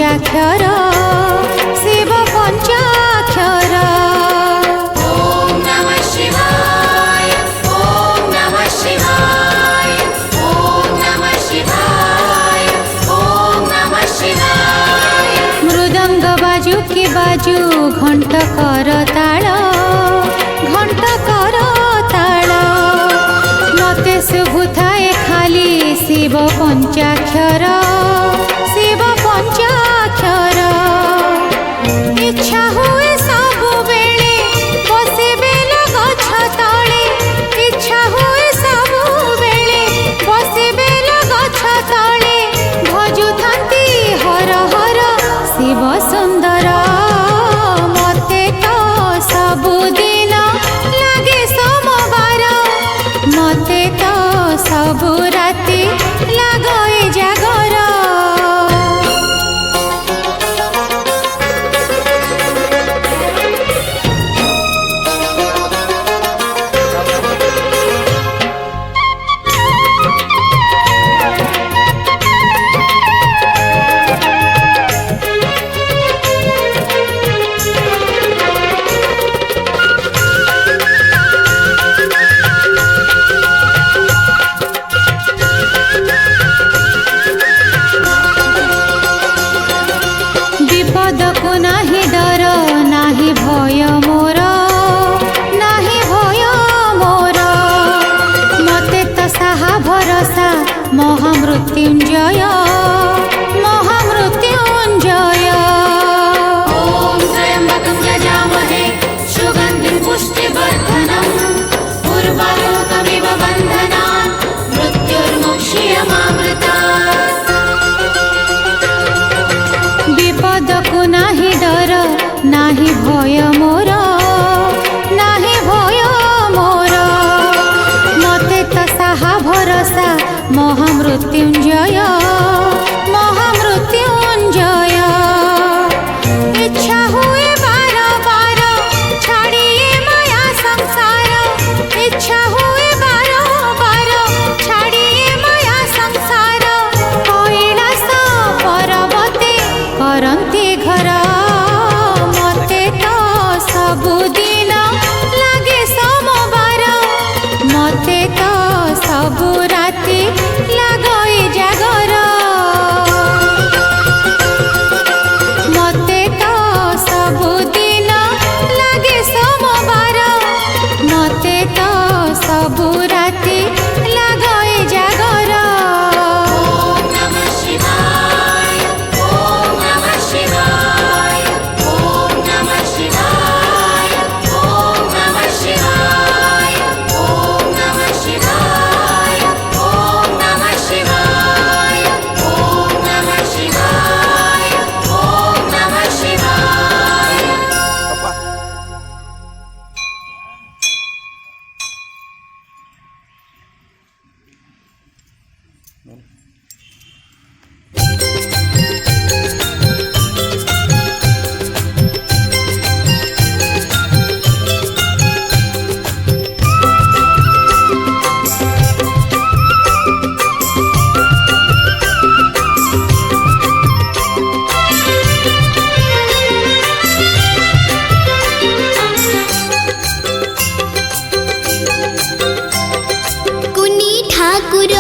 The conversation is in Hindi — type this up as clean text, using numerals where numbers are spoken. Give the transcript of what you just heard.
पंचाक्षर शिव पंचाक्षर। ओम नमः शिवाय ओम नमः शिवाय ओम नमः शिवाय ओम नमः शिवाय। मृदंग बाजू की बाजू घंट कर ताल घंट कर ताल मते शुभुथाए खाली शिव पंचाक्षर शिव पंचाक्षर। इच्छा हुए सबु बेले बसिबेल गछ तले इच्छा हुए सबु बेले बसिबेल गछ तले भजुथांती हर हर शिव सुंदर। मते तो सबुदिन लागे सोमवार मते तो सबु राति लागए जागर। विपद को नाही डर नाही भय मोर नाही भय मोर मते तो साहा भरोसा महामृत्युंजय महामृत्युंजय। ओम त्र्यंबकं यजामहे सुगन्धिं पुष्टिवर्धनम् उर्वारुकमिव बन्धनान् मृत्युर्मुक्षीयमामृतात्। विपद को नाही डर नाही भय मोर नाही भय मोर मते तो साहा भरोसा महामृत्युंजय महामृत्युंजय। इच्छा हुए बार बार छाड़िए माया संसार इच्छा हुए बार बार छाड़िए माया संसार। कैलास पर्वते करन्ति घर मते तो सबुदिन लागे सोमवार मते तो सबु राति लागए जागर। मते तो सबुदिन लागे सोमवार मते तो सबु राति लागए जागर। ओम नमः शिवाय ओम नमः शिवाय ओम नमः शिवाय ओम नमः शिवाय ओम नमः शिवाय ओम नमः शिवाय ओम नमः शिवाय ओम नमः शिवाय। कुनी ठाकुर